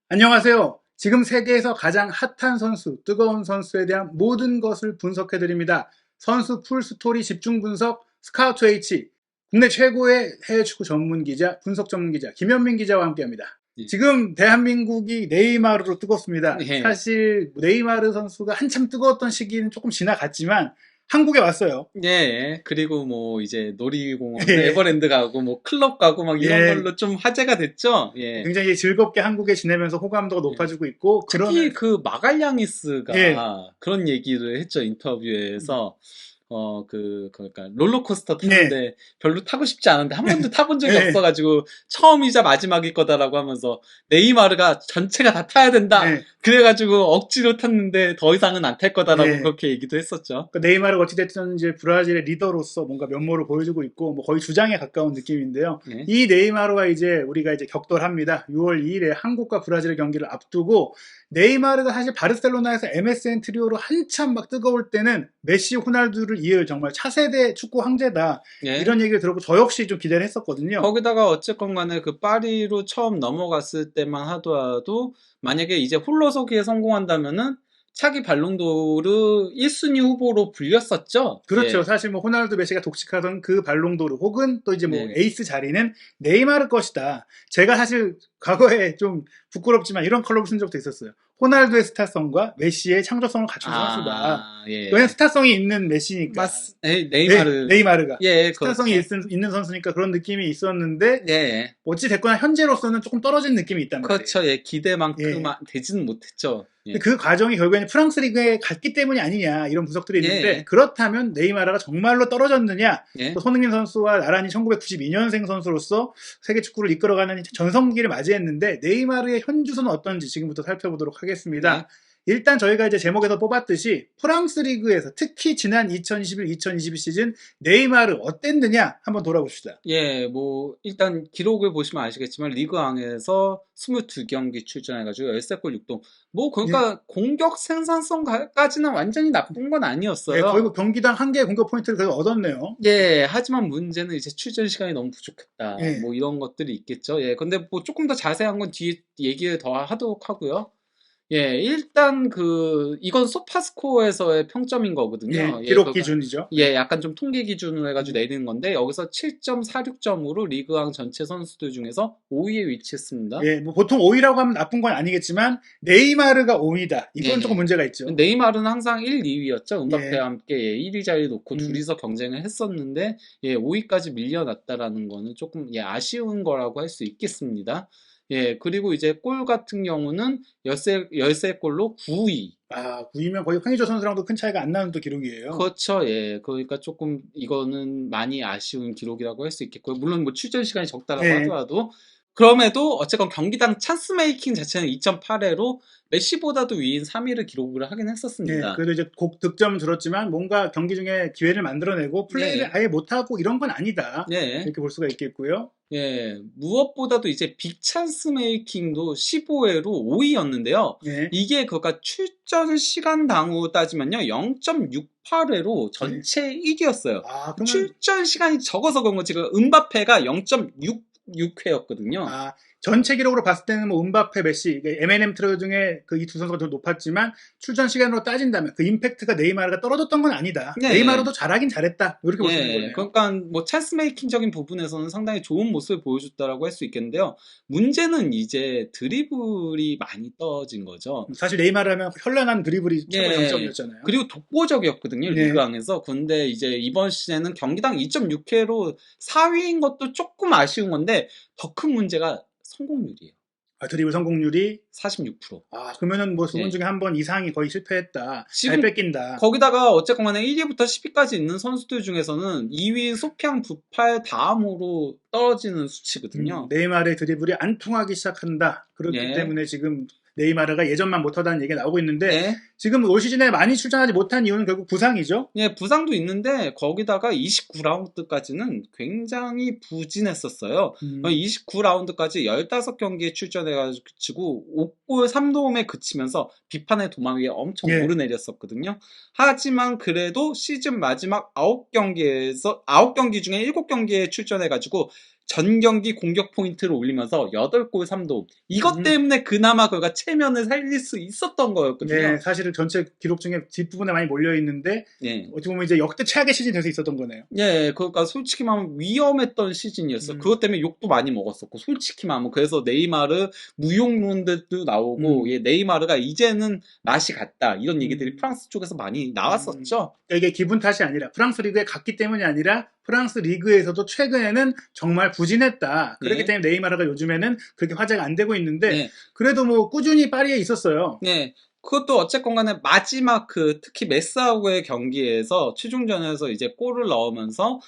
안녕하세요. 지금 세계에서 가장 핫한 선수, 뜨거운 선수에 대한 모든 것을 분석해드립니다. 선수 풀스토리 집중 분석 스카우트 H. 국내 최고의 해외 축구 전문 기자, 분석 전문 기자 김현민 기자와 함께합니다. 예. 지금 대한민국이 네이마르로 뜨겁습니다. 네. 사실 네이마르 선수가 한참 뜨거웠던 시기는 조금 지나갔지만 한국에 왔어요. 예, 그리고 뭐 이제 놀이공원, 예. 에버랜드 가고 뭐 클럽 가고 막 이런 예. 걸로 좀 화제가 됐죠. 예. 굉장히 즐겁게 한국에 지내면서 호감도가 높아지고 있고 특히 그러면 그 마갈량이스가 예. 그런 얘기를 했죠, 인터뷰에서. 그러니까 롤러코스터 타는데 별로 타고 싶지 않은데 한 번도 타본 적이 예. 없어가지고 처음이자 마지막일 거다라고 하면서 네이마르가 전체가 다 타야 된다. 예. 그래가지고 억지로 탔는데 더 이상은 안 탈 거다라고 예. 그렇게 얘기도 했었죠. 그러니까 네이마르가 어찌됐든 이제 브라질의 리더로서 뭔가 면모를 보여주고 있고 뭐 거의 주장에 가까운 느낌인데요. 예. 이 네이마르와 이제 우리가 이제 격돌합니다. 6월 2일에 한국과 브라질의 경기를 앞두고 네이마르가 사실 바르셀로나에서 MSN 트리오로 한참 막 뜨거울 때는 메시, 호날두를 이을 정말 차세대 축구 황제다. 예. 이런 얘기를 들었고 저 역시 좀 기대를 했었거든요. 거기다가 어쨌건 간에 그 파리로 처음 넘어갔을 때만 하더라도 만약에 이제 홀로서기에 성공한다면은 차기 발롱도르 1순위 후보로 불렸었죠. 그렇죠. 예. 사실 뭐 호날두 메시가 독식하던 그 발롱도르 혹은 또 이제 뭐 네. 에이스 자리는 네이마르 것이다. 제가 사실 과거에 좀 부끄럽지만 이런 컬럼을 쓴 적도 있었어요. 호날두의 스타성과 메시의 창조성을 갖춘 선수다. 예. 왜냐면 스타성이 있는 메시니까. 네이마르. 네이마르가. 예, 스타성이 그렇죠. 있는 선수니까 그런 느낌이 있었는데 예. 어찌 됐거나 현재로서는 조금 떨어진 느낌이 있단 말이에요. 그렇죠. 예, 기대만큼 예. 되지는 못했죠. 예. 그 과정이 결국에는 프랑스 리그에 갔기 때문이 아니냐 이런 분석들이 있는데 예. 그렇다면 네이마르가 정말로 떨어졌느냐 예. 또 손흥민 선수와 나란히 1992년생 선수로서 세계 축구를 이끌어가는 전성기를 맞이했는데 네이마르의 현주소는 어떤지 지금부터 살펴보도록 하겠습니다. 예. 일단 저희가 이제 제목에서 뽑았듯이 프랑스 리그에서 특히 지난 2021-2022 시즌 네이마르 어땠느냐 한번 돌아봅시다. 예, 뭐 일단 기록을 보시면 아시겠지만 리그왕에서 22경기 출전해가지고 13골 6동. 뭐 그러니까 공격 생산성까지는 완전히 나쁜 건 예, 아니었어요. 거의 뭐 경기당 한 개의 공격 포인트를 그래도 얻었네요. 예, 하지만 문제는 이제 출전 시간이 너무 부족했다. 예. 뭐 이런 것들이 있겠죠. 예, 근데 뭐 조금 더 자세한 건 뒤에 얘기를 더 하도록 하고요. 예, 일단 이건 소파스코어에서의 평점인 거거든요. 예, 기록 그러니까 기준이죠. 예, 약간 좀 통계 기준으로 해가지고 내리는 건데, 여기서 7.46점으로 리그왕 전체 선수들 중에서 5위에 위치했습니다. 예, 뭐 보통 5위라고 하면 나쁜 건 아니겠지만 네이마르가 5위다. 이건 예. 조금 문제가 있죠. 네이마르는 항상 1, 2위였죠. 은바페와 예. 함께 1위 자리 놓고 둘이서 경쟁을 했었는데, 5위까지 밀려났다라는 거는 조금 아쉬운 거라고 할 수 있겠습니다. 예, 그리고 이제 골 같은 경우는 13골로 9위. 9위면 거의 황의조 선수랑도 큰 차이가 안 나는 또 기록이에요. 그렇죠. 예. 그러니까 조금 이거는 많이 아쉬운 기록이라고 할 수 있겠고요. 물론 뭐 출전 시간이 적다라고 예. 하더라도 그럼에도 어쨌건 경기당 찬스 메이킹 자체는 2.8회로 메시보다도 위인 3위를 기록을 하긴 했었습니다. 그래도 이제 곡 득점은 들었지만 뭔가 경기 중에 기회를 만들어내고 플레이를 아예 못하고 이런 건 아니다. 이렇게 볼 수가 있겠고요. 예, 무엇보다도 이제 빅 찬스 메이킹도 15회로 5위였는데요. 이게 그러니까 출전 시간 당후 따지면요 0.68회로 전체 1위였어요. 출전 시간이 적어서 그런 거 지금 은바페가 0.66회였거든요. 전체 기록으로 봤을 때는 뭐 은바페, 메시, M&M 트레어 중에 그 이 두 선수가 더 높았지만 출전 시간으로 따진다면 그 임팩트가 네이마르가 떨어졌던 건 아니다. 네이마르도 잘하긴 잘했다. 이렇게 볼 수 있는 거네요. 그러니까 뭐 찬스 메이킹적인 부분에서는 상당히 좋은 모습을 보여줬다라고 할 수 있겠는데요. 문제는 이제 드리블이 많이 떨어진 거죠. 사실 네이마르 하면 현란한 드리블이 최고 장점이었잖아요. 그리고 독보적이었거든요. 리그왕에서. 근데 이제 이번 시즌에는 경기당 2.6회로 4위인 것도 조금 아쉬운 건데 더 큰 문제가 성공률이에요. 드리블 성공률이 46%. 그러면은 뭐 두 번 중에 한 번 이상이 거의 실패했다. 지금 잘 뺏긴다. 거기다가 어쨌건 간에 1위부터 10위까지 있는 선수들 중에서는 2위 소피앙 부팔 다음으로 떨어지는 수치거든요. 네이마르의 드리블이 안 통하기 시작한다. 그렇기 때문에 지금 네이마르가 예전만 못하다는 얘기가 나오고 있는데 지금 올 시즌에 많이 출전하지 못한 이유는 결국 부상이죠. 부상도 있는데 거기다가 29라운드까지는 굉장히 부진했었어요. 29라운드까지 15경기에 출전해가지고 5골 3도움에 그치면서 비판의 도마 위에 엄청 오르내렸었거든요. 하지만 그래도 시즌 마지막 9경기 중에 7경기에 출전해가지고 전 경기 공격 포인트를 올리면서 8골 3도움. 이것 때문에 그나마 그가 체면을 살릴 수 있었던 거였거든요. 네, 사실은 전체 기록 중에 뒷부분에 많이 몰려있는데, 네. 어떻게 보면 이제 역대 최악의 시즌이 될 수 있었던 거네요. 네, 그러니까 솔직히 말하면 위험했던 시즌이었어요. 그것 때문에 욕도 많이 먹었었고, 솔직히 말하면. 그래서 네이마르 무용론들도 나오고, 예, 네이마르가 이제는 맛이 갔다. 이런 얘기들이 프랑스 쪽에서 많이 나왔었죠. 이게 기분 탓이 아니라, 프랑스 리그에 갔기 때문이 아니라, 프랑스 리그에서도 최근에는 정말 부진했다. 그렇기 네. 때문에 네이마르가 요즘에는 그렇게 화제가 안 되고 있는데, 네. 그래도 뭐 꾸준히 파리에 있었어요. 네. 그것도 어쨌건 간에 마지막 특히 메스하고의 경기에서 최종전에서 이제 골을 넣으면서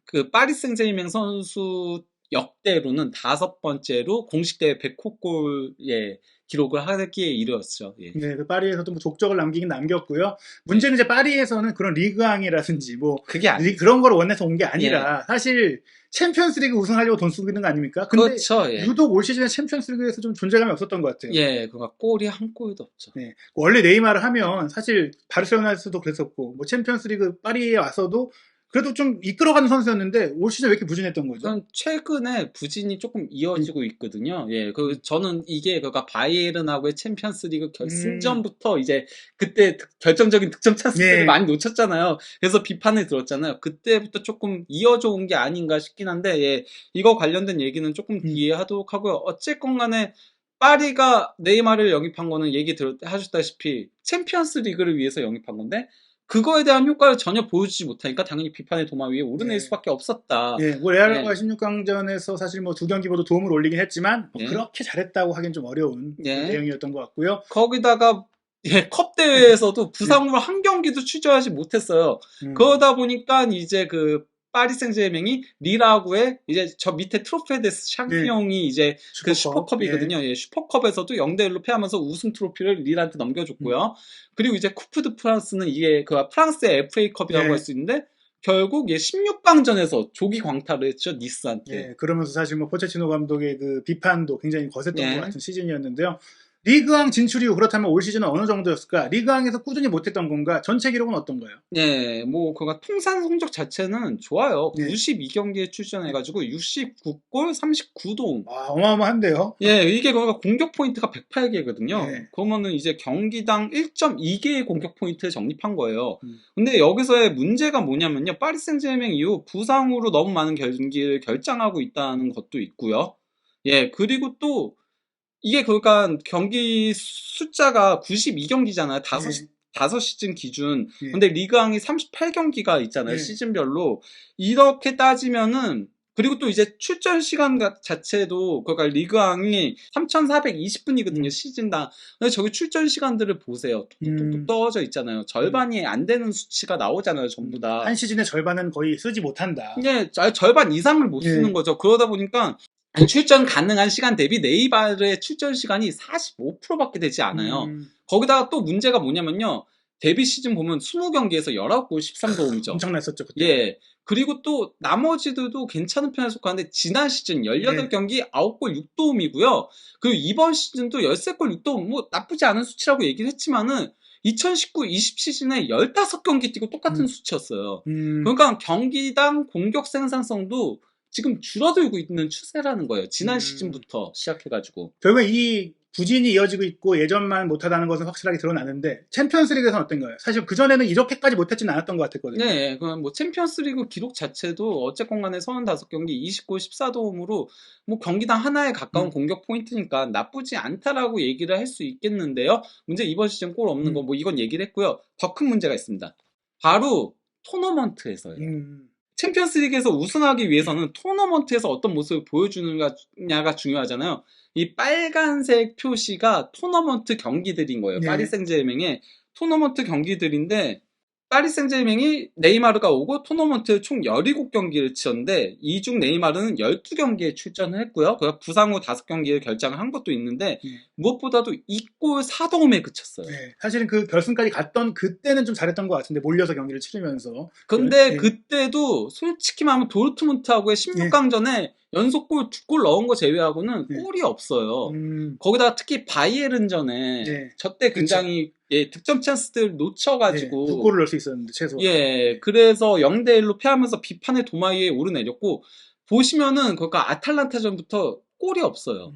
그 파리 생제르맹 선수 역대로는 5번째로 공식 대회 100호골의 기록을 하기에 이르렀죠. 예. 네, 그 파리에서도 뭐 족적을 남기긴 남겼고요. 문제는 이제 파리에서는 그런 리그왕이라든지 뭐 그게 그런 걸 원해서 온 게 아니라, 예. 사실 챔피언스리그 우승하려고 돈 쓰고 있는 거 아닙니까? 근데 그렇죠. 예. 유독 올 시즌에 챔피언스리그에서 좀 존재감이 없었던 것 같아요. 예, 그러니까 골이 한 골도 없죠. 네, 원래 네이마르 하면 사실 바르셀로나에서도 그랬었고, 뭐 챔피언스리그 파리에 와서도 그래도 좀 이끌어가는 선수였는데 올 시즌 왜 이렇게 부진했던 거죠? 최근에 부진이 조금 이어지고 있거든요. 예, 저는 이게 그러니까 바이에른하고의 챔피언스리그 결승전부터 이제 그때 결정적인 득점 찬스들을 많이 놓쳤잖아요. 그래서 비판을 들었잖아요. 그때부터 조금 이어져 온 게 아닌가 싶긴 한데, 예, 이거 관련된 얘기는 조금 뒤에 하도록 하고요. 어쨌건 간에 파리가 네이마르를 영입한 거는 하셨다시피 챔피언스 리그를 위해서 영입한 건데, 그거에 대한 효과를 전혀 보여주지 못하니까 당연히 비판의 도마 위에 오르낼 수밖에 없었다. 예, 뭐 레알과 16강전에서 사실 뭐 2경기 모두 도움을 올리긴 했지만 뭐 그렇게 잘했다고 하긴 좀 어려운 내용이었던 것 같고요. 거기다가 컵 대회에서도 부상으로 한 경기도 출전하지 못했어요. 그러다 보니까 이제 파리 생제르맹이 리라고의 이제 저 밑에 트로페데스 샹피옹이 이제 그 슈퍼컵이거든요. 예, 슈퍼컵에서도 0대1로 패하면서 우승 트로피를 리라한테 넘겨줬고요. 그리고 이제 쿠프 드 프랑스는 이게 프랑스의 FA컵이라고 할 수 있는데 결국 16강전에서 조기 광탈을 했죠, 니스한테. 예, 그러면서 사실 뭐 포체티노 감독의 그 비판도 굉장히 거셌던 것 같은 시즌이었는데요. 리그왕 진출 이후 그렇다면 올 시즌은 어느 정도였을까? 리그왕에서 꾸준히 못했던 건가? 전체 기록은 어떤가요? 네, 뭐 그가 통산 성적 자체는 좋아요. 92경기에 출전해가지고 69골 39도움. 와, 어마어마한데요? 예, 이게 그러니까 공격 포인트가 108개거든요. 그러면은 이제 경기당 1.2개의 공격 포인트를 적립한 거예요. 근데 여기서의 문제가 뭐냐면요, 파리 생제르맹 이후 부상으로 너무 많은 경기를 결장하고 있다는 것도 있고요. 예, 그리고 또 이게 그러니까 경기 숫자가 92경기잖아요. 5시즌 기준. 근데 리그왕이 38경기가 있잖아요. 시즌별로. 이렇게 따지면은, 그리고 또 이제 출전 시간 자체도, 그러니까 리그왕이 3,420분이거든요. 시즌당. 근데 저기 출전 시간들을 보세요. 뚝뚝뚝 떨어져 있잖아요. 절반이 안 되는 수치가 나오잖아요. 전부 다. 한 시즌의 절반은 거의 쓰지 못한다. 네, 절반 이상을 못 쓰는 거죠. 그러다 보니까, 출전 가능한 시간 대비 네이마르의 출전 시간이 45%밖에 되지 않아요. 거기다가 또 문제가 뭐냐면요. 데뷔 시즌 보면 20경기에서 19골 13도움이죠. 엄청났었죠, 그때. 예. 그리고 또 나머지들도 괜찮은 편에 속하는데 지난 시즌 18경기 9골 6도움이고요. 그리고 이번 시즌도 13골 6도움 뭐 나쁘지 않은 수치라고 얘기를 했지만은 2019-20 시즌에 15경기 뛰고 똑같은 수치였어요. 그러니까 경기당 공격 생산성도 지금 줄어들고 있는 추세라는 거예요. 지난 시즌부터 시작해가지고. 결국에 이 부진이 이어지고 있고 예전만 못하다는 것은 확실하게 드러나는데 챔피언스리그에서는 어떤가요? 사실 그전에는 이렇게까지 못했지는 않았던 것 같았거든요. 네, 그럼 뭐 챔피언스리그 기록 자체도 어쨌건 간에 35경기 29골 14도움으로 뭐 경기당 하나에 가까운 공격 포인트니까 나쁘지 않다라고 얘기를 할 수 있겠는데요. 문제 이번 시즌 골 없는 거 뭐 이건 얘기를 했고요. 더 큰 문제가 있습니다. 바로 토너먼트에서요. 챔피언스리그에서 우승하기 위해서는 토너먼트에서 어떤 모습을 보여주느냐가 중요하잖아요. 이 빨간색 표시가 토너먼트 경기들인 거예요. 파리 생제르맹의 토너먼트 경기들인데 파리 생제르맹이 네이마르가 오고 토너먼트 총 17경기를 치렀는데 이 중 네이마르는 12경기에 출전을 했고요. 그가 부상 후 5경기를 결장을 한 것도 있는데 무엇보다도 2골 4도움에 그쳤어요. 사실은 그 결승까지 갔던 그때는 좀 잘했던 것 같은데 몰려서 경기를 치르면서. 근데 그때도 솔직히 말하면 도르트문트하고의 16강전에 연속골 2골 넣은 거 제외하고는 골이 없어요. 거기다가 특히 바이에른전에 저때 굉장히 득점 찬스들 놓쳐가지고 2골을 넣을 수 있었는데 최소. 그래서 0대1로 패하면서 비판의 도마 위에 오르내렸고 보시면은 그러니까 아탈란타전부터 골이 없어요.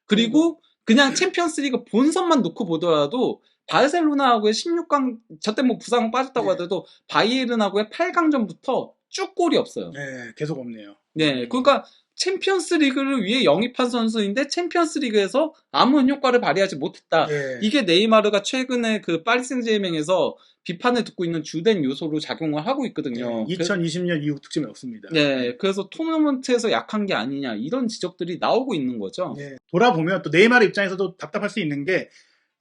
그리고 그냥 챔피언스리그 본선만 놓고 보더라도 바르셀로나하고의 16강 저때 뭐 부상 빠졌다고 하더라도 바이에른하고의 8강전부터 쭉 골이 없어요. 네, 계속 없네요. 네, 그러니까 챔피언스리그를 위해 영입한 선수인데 챔피언스리그에서 아무런 효과를 발휘하지 못했다. 네. 이게 네이마르가 최근에 그 파리 생제르맹에서 비판을 듣고 있는 주된 요소로 작용을 하고 있거든요. 네, 2020년 이후 득점이 없습니다. 네, 그래서 토너먼트에서 약한 게 아니냐 이런 지적들이 나오고 있는 거죠. 네, 돌아보면 또 네이마르 입장에서도 답답할 수 있는 게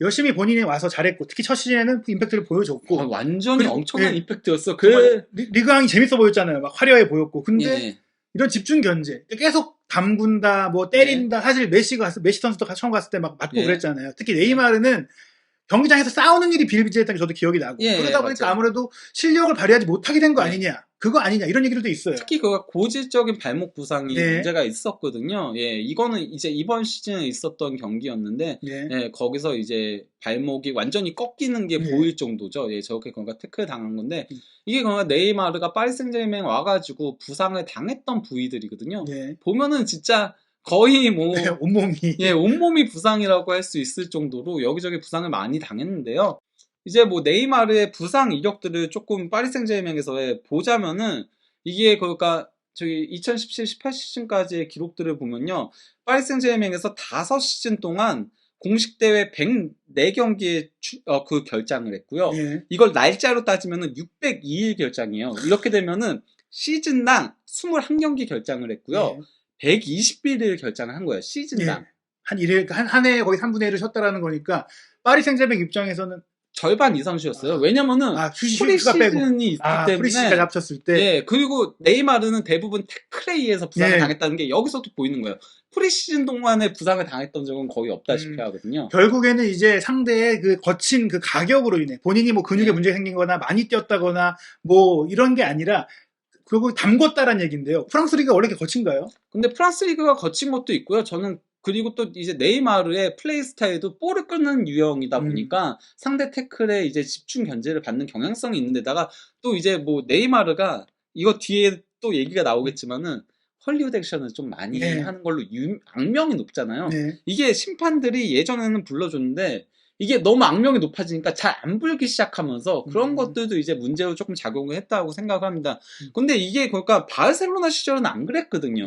열심히 본인이 와서 잘했고 특히 첫 시즌에는 그 임팩트를 보여줬고 완전히 엄청난 임팩트였어. 리그왕이 재밌어 보였잖아요. 막 화려해 보였고 근데 이런 집중 견제 계속 담근다 뭐 때린다 사실 메시 선수도 처음 갔을 때 막 맞고 그랬잖아요. 특히 네이마르는 경기장에서 싸우는 일이 비일비재했던 게 저도 기억이 나고 그러다 보니까 맞아요. 아무래도 실력을 발휘하지 못하게 된 거 아니냐 그거 아니냐 이런 얘기들도 있어요. 특히 그가 고질적인 발목 부상이 문제가 있었거든요. 이거는 이제 이번 시즌에 있었던 경기였는데 거기서 이제 발목이 완전히 꺾이는 게 보일 정도죠. 저렇게 그러니까 태클 당한 건데 이게 그러니까 네이마르가 파리 생제르맹 와가지고 부상을 당했던 부위들이거든요. 보면은 진짜 거의 뭐 온몸이 부상이라고 할 수 있을 정도로 여기저기 부상을 많이 당했는데요. 이제 뭐 네이마르의 부상 이력들을 조금 파리 생제르맹에서 보자면은 이게 그러니까 저기 2017-18 시즌까지의 기록들을 보면요. 파리 생제르맹에서 5시즌 동안 공식 대회 104경기에 그 결장을 했고요. 이걸 날짜로 따지면은 602일 결장이에요. 이렇게 되면은 시즌당 21경기 결장을 했고요. 121일 결장을 한 거예요. 시즌당. 한 해에 거의 3분의 1을 쉬었다라는 거니까 파리 생제르맹 입장에서는 절반 이상 쉬었어요. 왜냐면은 프리시즌이 있기 때문에 프리시즌까지 합쳤을 때. 그리고 네이마르는 대부분 태클에 의해서 부상을 당했다는 게 여기서도 보이는 거예요. 프리시즌 동안에 부상을 당했던 적은 거의 없다시피 하거든요. 결국에는 이제 상대의 그 거친 그 가격으로 인해 본인이 뭐 근육에 문제가 생긴 거나 많이 뛰었다거나 뭐 이런 게 아니라 그리고 담궜다라는 얘기인데요. 프랑스 리그가 원래 이렇게 거친가요? 근데 프랑스 리그가 거친 것도 있고요. 저는 그리고 또 이제 네이마르의 플레이 스타일도 볼을 끊는 유형이다 보니까 상대 태클에 이제 집중 견제를 받는 경향성이 있는데다가 또 이제 뭐 네이마르가 이거 뒤에 또 얘기가 나오겠지만은 헐리우드 액션을 좀 많이 하는 걸로 악명이 높잖아요. 이게 심판들이 예전에는 불러줬는데 이게 너무 악명이 높아지니까 잘 안 불기 시작하면서 그런 것들도 이제 문제로 조금 작용을 했다고 생각합니다. 근데 이게 그러니까 바르셀로나 시절은 안 그랬거든요.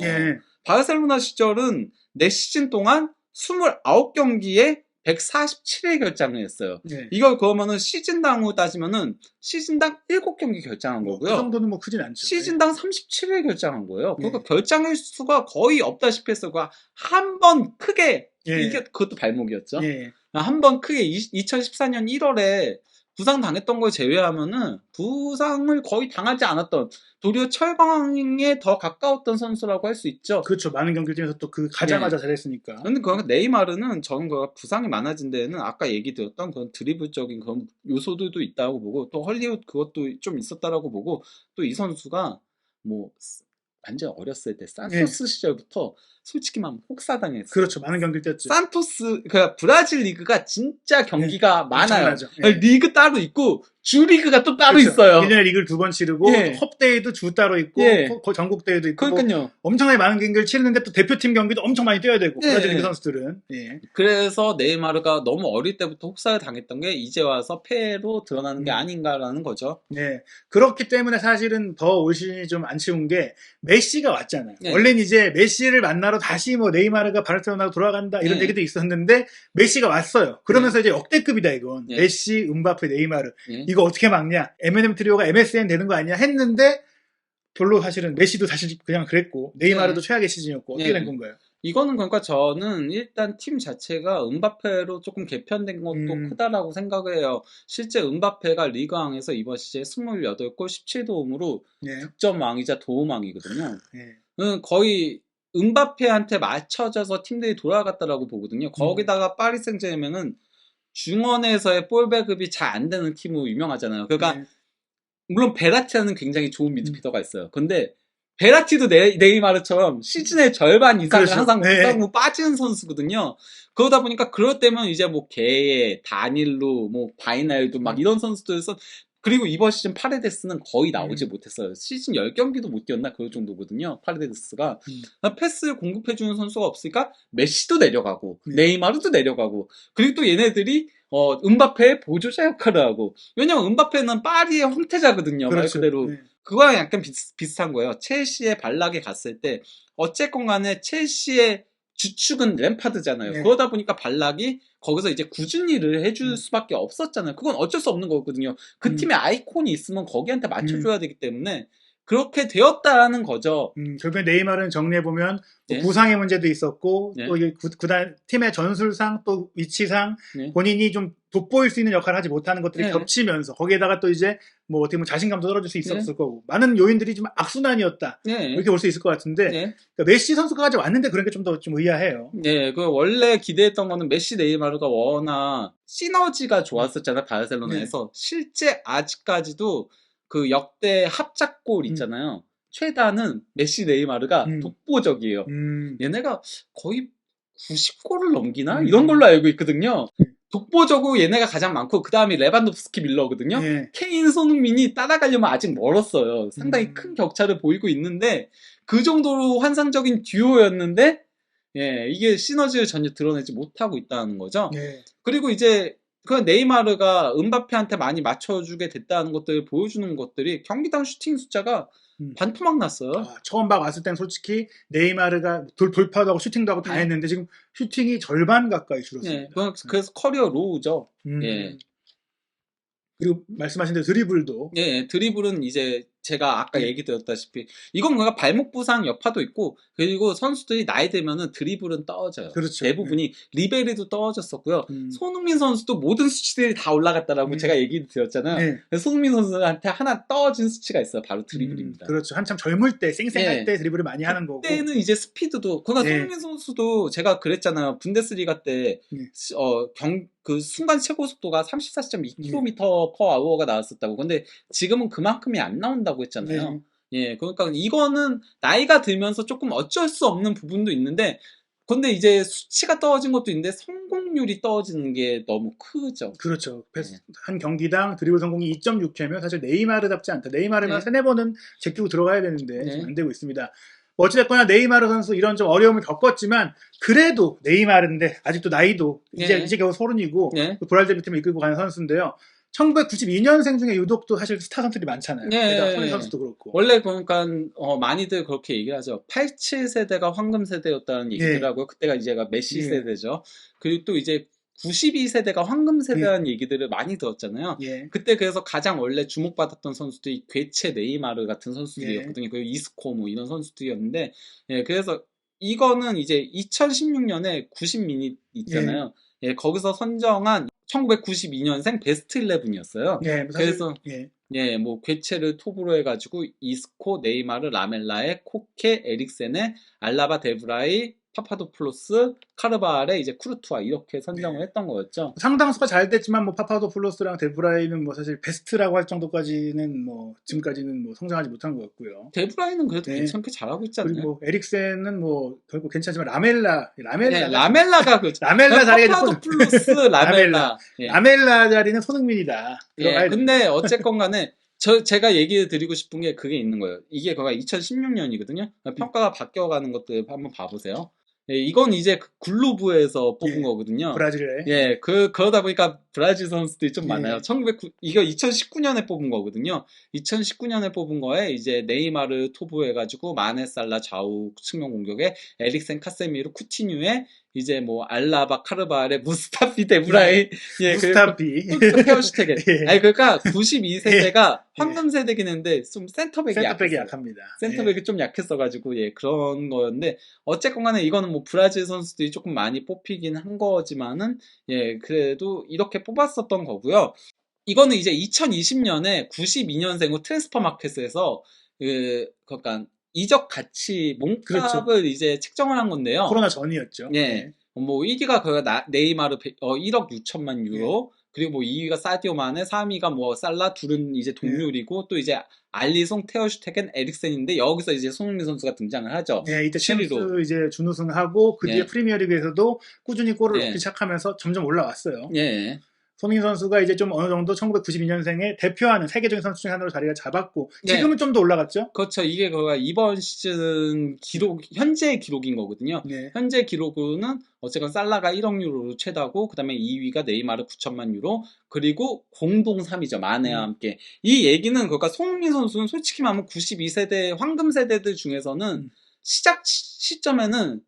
바르셀로나 시절은 4시즌 동안 29경기에 147회 결장을 했어요. 이걸 그러면은 시즌당으로 따지면은 시즌당 7경기 결장한 거고요. 그 정도는 뭐 크진 않죠. 시즌당 37회 결장한 거예요. 그러니까 결장일 수가 거의 없다시피 했어요. 한 번 크게 이게 그것도 발목이었죠. 한 번 크게 2014년 1월에 부상 당했던 걸 제외하면은 부상을 거의 당하지 않았던 도리어 철강에 더 가까웠던 선수라고 할 수 있죠. 그렇죠. 많은 경기를 뛰면서 또 그 가자마자 잘했으니까. 근데 그 네이마르는 저는 그 부상이 많아진 데에는 아까 얘기 드렸던 그런 드리블적인 그런 요소들도 있다고 보고 또 헐리우드 그것도 좀 있었다라고 보고 또 이 선수가 뭐 완전 어렸을 때 산토스 시절부터 솔직히 말하면 혹사당했어요. 그렇죠. 많은 경기를 뛰었죠. 산토스, 그러니까 브라질 리그가 진짜 경기가 많아요. 리그 따로 있고 주리그가 또 따로 있어요. 1년에 리그를 2번 치르고 컵대회도 주 따로 있고 전국대회도 있고 그러니까요. 엄청나게 많은 경기를 치르는데 또 대표팀 경기도 엄청 많이 뛰어야 되고 브라질 리그 선수들은. 그래서 네이마르가 너무 어릴 때부터 혹사를 당했던 게 이제 와서 폐로 드러나는 게 아닌가라는 거죠. 그렇기 때문에 사실은 더 올 시즌이 좀 아쉬운 게 메시가 왔잖아요. 원래는 이제 메시를 만나러 다시 뭐 네이마르가 바르셀로나로 돌아간다 이런 얘기도 있었는데 메시가 왔어요. 그러면서 이제 역대급이다 이건. 메시, 음바페, 네이마르. 이거 어떻게 막냐? M&M 트리오가 MSN 되는 거 아니야? 했는데 별로 사실은 메시도 사실 그냥 그랬고 네이마르도 최악의 시즌이었고 어떻게 된 건가요? 이거는 그러니까 저는 일단 팀 자체가 음바페로 조금 개편된 것도 크다라고 생각을 해요. 실제 음바페가 리그왕에서 이번 시즌에 28골 17도움으로 득점왕이자 도움왕이거든요. 거의 음바페한테 맞춰져서 팀들이 돌아갔다라고 보거든요. 거기다가 파리 생제르맹은 중원에서의 볼 배급이 잘 안 되는 팀으로 유명하잖아요. 그러니까 물론 베라티라는 굉장히 좋은 미드필더가 있어요. 근데 베라티도 네이마르처럼 시즌의 절반 이상을 항상 부상으로 빠지는 선수거든요. 그러다 보니까 그럴 때면 이제 뭐 게에, 다닐루, 뭐 바이날도 막 이런 선수들에서 그리고 이번 시즌 파레데스는 거의 나오지 못했어요. 시즌 10경기도 못 뛰었나? 그 정도거든요. 파레데스가. 패스 공급해주는 선수가 없으니까 메시도 내려가고 네이마르도 내려가고 그리고 또 얘네들이 은바페의 보조자 역할을 하고 왜냐면 은바페는 파리의 황태자거든요. 그렇죠. 말 그대로. 그거랑 약간 비슷한 거예요. 첼시의 발락에 갔을 때 어쨌건 간에 첼시의 주축은 램파드잖아요. 그러다 보니까 발락이 거기서 이제 꾸준히 일을 해줄 수밖에 없었잖아요. 그건 어쩔 수 없는 거거든요. 그 팀의 아이콘이 있으면 거기한테 맞춰줘야 되기 때문에 그렇게 되었다라는 거죠. 결국에 네이마르는 정리해보면 부상의 문제도 있었고 또 구단 팀의 전술상 또 위치상 본인이 좀 돋보일 수 있는 역할을 하지 못하는 것들이 겹치면서 거기에다가 또 이제 뭐 어떻게 보면 자신감도 떨어질 수 있었을 거고 많은 요인들이 좀 악순환이었다 이렇게 볼 수 있을 것 같은데 그러니까 메시 선수까지 왔는데 그런 게 좀 더 좀 의아해요. 네, 그 원래 기대했던 거는 메시 네이마르가 워낙 시너지가 좋았었잖아요. 바르셀로나에서 실제 아직까지도 그 역대 합작골 있잖아요. 최다는 메시 네이마르가 독보적이에요. 얘네가 거의 90골을 넘기나? 이런 걸로 알고 있거든요. 독보적으로 얘네가 가장 많고 그 다음이 레반도프스키 밀러거든요. 케인 손흥민이 따라가려면 아직 멀었어요. 상당히 큰 격차를 보이고 있는데 그 정도로 환상적인 듀오였는데 이게 시너지를 전혀 드러내지 못하고 있다는 거죠. 그리고 이제 그 네이마르가 은바페한테 많이 맞춰주게 됐다는 것들을 보여주는 것들이 경기당 슈팅 숫자가 반토막 났어요. 처음 막 왔을 땐 솔직히 네이마르가 돌파도 하고 슈팅도 하고 다 했는데 지금 슈팅이 절반 가까이 줄었습니다. 그래서 커리어 로우죠. 그리고 말씀하신 대로 드리블도. 드리블은 이제 제가 아까 얘기 드렸다시피 이건 뭔가 발목 부상 여파도 있고 그리고 선수들이 나이 들면은 드리블은 떨어져요. 그렇죠. 대부분이 리베리도 떨어졌었고요. 손흥민 선수도 모든 수치들이 다 올라갔다라고 제가 얘기 드렸잖아요. 손흥민 선수한테 하나 떨어진 수치가 있어요. 바로 드리블입니다. 그렇죠. 한참 젊을 때 쌩쌩할 때 드리블을 많이 하는 거고. 그때는 이제 스피드도 그러니까 손흥민 선수도 제가 그랬잖아요. 분데스리가 때 그 순간 최고 속도가 34.2km/h가 나왔었다고. 근데 지금은 그만큼이 안 나온다고 했잖아요. 그러니까 이거는 나이가 들면서 조금 어쩔 수 없는 부분도 있는데 근데 이제 수치가 떨어진 것도 있는데 성공률이 떨어지는 게 너무 크죠. 그렇죠. 한 경기당 드리블 성공이 2.6회면 사실 네이마르답지 않다. 네이마르는 3-4번은 제끼고 들어가야 되는데 안 되고 있습니다. 어찌됐거나 네이마르 선수 이런 좀 어려움을 겪었지만 그래도 네이마르인데 아직도 나이도 이제 겨우 30이고 브라질 팀을 이끌고 가는 선수인데요. 1992년생 중에 유독 또 사실 스타 선수들이 많잖아요. 손흥민 선수도 그렇고. 원래 그러니까 많이들 그렇게 얘기를 하죠. 87세대가 황금 세대였다는 얘기를 하고요. 그때가 이제가 메시 세대죠. 그리고 또 이제 92세대가 황금 세대라는 얘기들을 많이 들었잖아요. 그때 그래서 가장 원래 주목받았던 선수들이 괴체 네이마르 같은 선수들이었거든요. 그리고 이스코 뭐 이런 선수들이었는데 그래서 이거는 이제 2016년에 90미닛 있잖아요. 거기서 선정한 1992년생 베스트 11이었어요. 그래서 뭐 괴체를 톱으로 해가지고 이스코, 네이마르, 라멜라에 코케, 에릭센에 알라바, 데브라이, 파파도플로스, 카르바알에 이제 쿠르투아 이렇게 선정을 했던 거였죠. 상당수가 잘 됐지만 뭐 파파도플로스랑 데브라이는 뭐 사실 베스트라고 할 정도까지는 뭐 지금까지는 뭐 성장하지 못한 것 같고요. 데브라이는 그래도 괜찮게 잘하고 있지 않나요? 그리고 뭐 에릭센은 뭐 결국 괜찮지만 라멜라가 그렇죠. 라멜라 자리가 파파도플로스, 라멜라 자리는 손흥민이다. 근데 어쨌건 간에 제가 얘기 드리고 싶은 게 그게 있는 거예요. 이게 거가 2016년이거든요. 평가가 바뀌어가는 것들 한번 봐보세요. 이건 이제 글로브에서 뽑은 거거든요. 브라질에. 그러다 보니까 브라질 선수들이 좀 많아요. 이거 2019년에 뽑은 거거든요. 2019년에 뽑은 거에 이제 네이마르 토브 해가지고 마네, 살라, 좌우 측면 공격에 에릭센, 카세미르, 쿠티뉴에 이제 뭐 알라바, 카르바알의 무스타피, 데브라이, 무스타피, 페어슈테겐. 그러니까 92세대가 황금 세대긴 했는데 좀 센터백이 약합니다. 센터백이 좀 약했어가지고 그런 거였는데 어쨌건 간에 이거는 뭐 브라질 선수들이 조금 많이 뽑히긴 한 거지만은 그래도 이렇게 뽑았었던 거고요. 이거는 이제 2020년에 92년생으로 트랜스퍼 마켓에서 그러니까 이적 가치 몸값을 이제 책정을 한 건데요. 코로나 전이었죠. 뭐 1위가 네이마르 1억 6천만 유로. 그리고 뭐 2위가 사디오 마네, 3위가 뭐 살라, 둘은 이제 동률이고 또 이제 알리송, 테어슈테겐, 에릭센인데 여기서 이제 손흥민 선수가 등장을 하죠. 이때 챔스 이제 준우승하고 그 뒤에 프리미어리그에서도 꾸준히 골을 넣기 시작하면서 점점 올라왔어요. 손흥민 선수가 이제 좀 어느 정도 1992년생에 대표하는 세계적인 선수 중 하나로 자리가 잡았고 네. 지금은 좀 더 올라갔죠? 그렇죠. 이게 이번 시즌 기록, 현재 기록인 거거든요. 네. 현재 기록은 어쨌건 살라가 1억 유로로 최다고, 그 다음에 2위가 네이마르 9천만 유로, 그리고 공동 3위죠. 마네와 함께. 이 얘기는 그러니까 손흥민 선수는 솔직히 말하면 92세대 황금 세대들 중에서는 시작 시점에는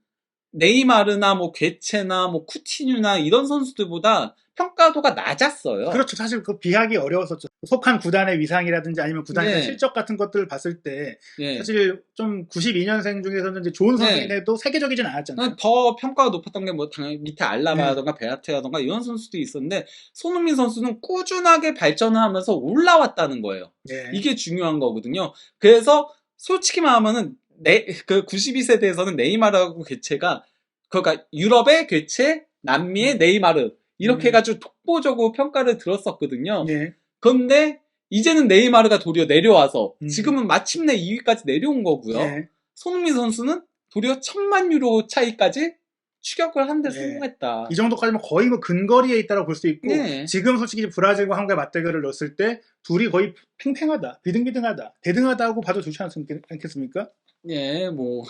네이마르나 뭐 괴체나 뭐 쿠티뉴나 이런 선수들보다 평가도가 낮았어요. 그렇죠. 사실 그 비하기 어려웠었죠. 속한 구단의 위상이라든지 아니면 구단의 네. 실적 같은 것들을 봤을 때 네. 사실 좀 92년생 중에서는 이제 좋은 선수긴 해도 세계적이진 않았잖아요. 더 평가가 높았던 게 뭐 당연히 밑에 알라바라던가 베아트라던가 이런 선수들이 있었는데 손흥민 선수는 꾸준하게 발전을 하면서 올라왔다는 거예요. 네. 이게 중요한 거거든요. 그래서 솔직히 말하면은 그 92세대에서는 네이마르하고 괴체가 그러니까 유럽의 괴체, 남미의 네이마르 이렇게 해가지고 독보적으로 평가를 들었었거든요. 네. 그런데 이제는 네이마르가 도리어 내려와서 지금은 마침내 2위까지 내려온 거고요. 네. 손흥민 선수는 도리어 1000만 유로 차이까지 추격을 하는 데 성공했다. 이 정도까지면 거의 뭐 근거리에 있다고 볼 수 있고 네. 지금 솔직히 브라질과 한국의 맞대결을 넣었을 때 둘이 거의 팽팽하다, 비등비등하다, 대등하다고 봐도 좋지 않겠습니까? 예, 뭐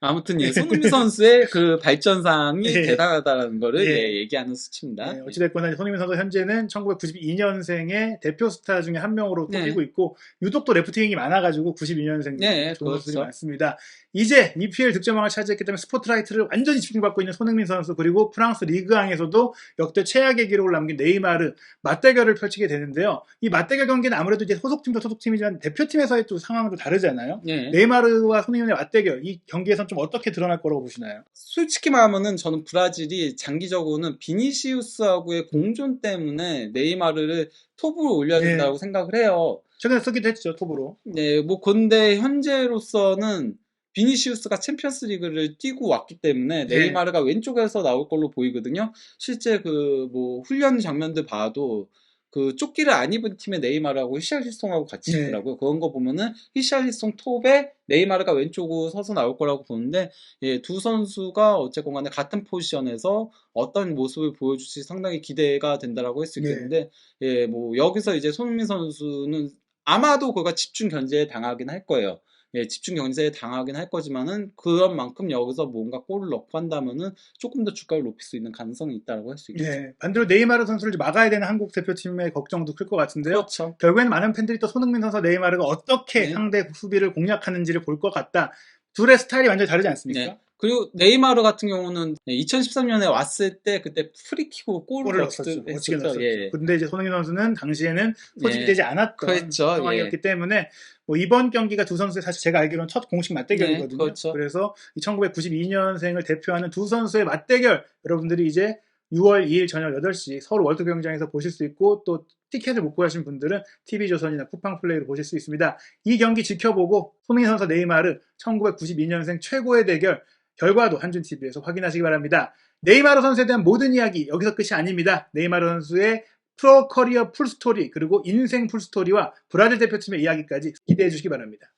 아무튼 예, 손흥민 선수의 그 발전상이 네. 대단하다는 거를 네. 예, 얘기하는 수치입니다. 네, 어찌됐거나 손흥민 선수 현재는 1992년생의 대표 스타 중에 한 명으로 꼽히고 있고 유독 또 레프팅이 많아가지고 92년생 네, 좋은 선수들이 그렇죠. 많습니다. 이제 EPL 득점왕을 차지했기 때문에 스포트라이트를 완전히 집중받고 있는 손흥민 선수 그리고 프랑스 리그앙에서도 역대 최악의 기록을 남긴 네이마르 맞대결을 펼치게 되는데요. 이 맞대결 경기는 아무래도 이제 소속팀도 소속팀이지만 대표팀에서의 또 상황도 다르잖아요. 네. 네이마르와 손흥민의 맞대결 이 경기에선 좀 어떻게 드러날 거라고 보시나요? 솔직히 말하면은 저는 브라질이 장기적으로는 비니시우스하고의 공존 때문에 네이마르를 톱으로 올려야 된다고 생각을 해요. 최근에 쓰기도 했죠, 톱으로. 네, 뭐 근데 현재로서는 비니시우스가 챔피언스 리그를 뛰고 왔기 때문에 네이마르가 왼쪽에서 나올 걸로 보이거든요. 실제 그 뭐 훈련 장면들 봐도 그 조끼를 안 입은 팀의 네이마르하고 히샬리송하고 같이 있더라고요. 그런 거 보면은 히샬리송 톱에 네이마르가 왼쪽으로 서서 나올 거라고 보는데 예, 두 선수가 어쨌건 간에 같은 포지션에서 어떤 모습을 보여줄지 상당히 기대가 된다라고 할 수 있겠는데 예, 뭐 여기서 이제 손흥민 선수는 아마도 그가 집중 견제에 당하긴 할 거예요. 예, 집중 견제에 당하긴 할 거지만은 그런 만큼 여기서 뭔가 골을 넣고 한다면은 조금 더 주가를 높일 수 있는 가능성이 있다고 할 수 있겠죠. 네, 반대로 네이마르 선수를 막아야 되는 한국 대표팀의 걱정도 클 것 같은데요. 그렇죠. 결국에는 많은 팬들이 또 손흥민 선수와 네이마르가 어떻게 상대 수비를 공략하는지를 볼 것 같다. 둘의 스타일이 완전히 다르지 않습니까? 네. 그리고 네이마르 같은 경우는 2013년에 왔을 때 그때 프리킥으로 골을 넣었었죠. 멋지게 넣었었죠. 예. 근데 이제 손흥민 선수는 당시에는 소집되지 않았던 상황이었기 때문에 뭐 이번 경기가 두 선수의 사실 제가 알기로는 첫 공식 맞대결이거든요. 그렇죠. 그래서 1992년생을 대표하는 두 선수의 맞대결 여러분들이 이제 6월 2일 저녁 8시 서울 월드 경기장에서 보실 수 있고 또 티켓을 못 구하신 분들은 TV조선이나 쿠팡플레이로 보실 수 있습니다. 이 경기 지켜보고 손흥민 선수 네이마르 1992년생 최고의 대결 결과도 한준TV에서 확인하시기 바랍니다. 네이마르 선수에 대한 모든 이야기 여기서 끝이 아닙니다. 네이마르 선수의 프로 커리어 풀스토리 그리고 인생 풀스토리와 브라질 대표팀의 이야기까지 기대해 주시기 바랍니다.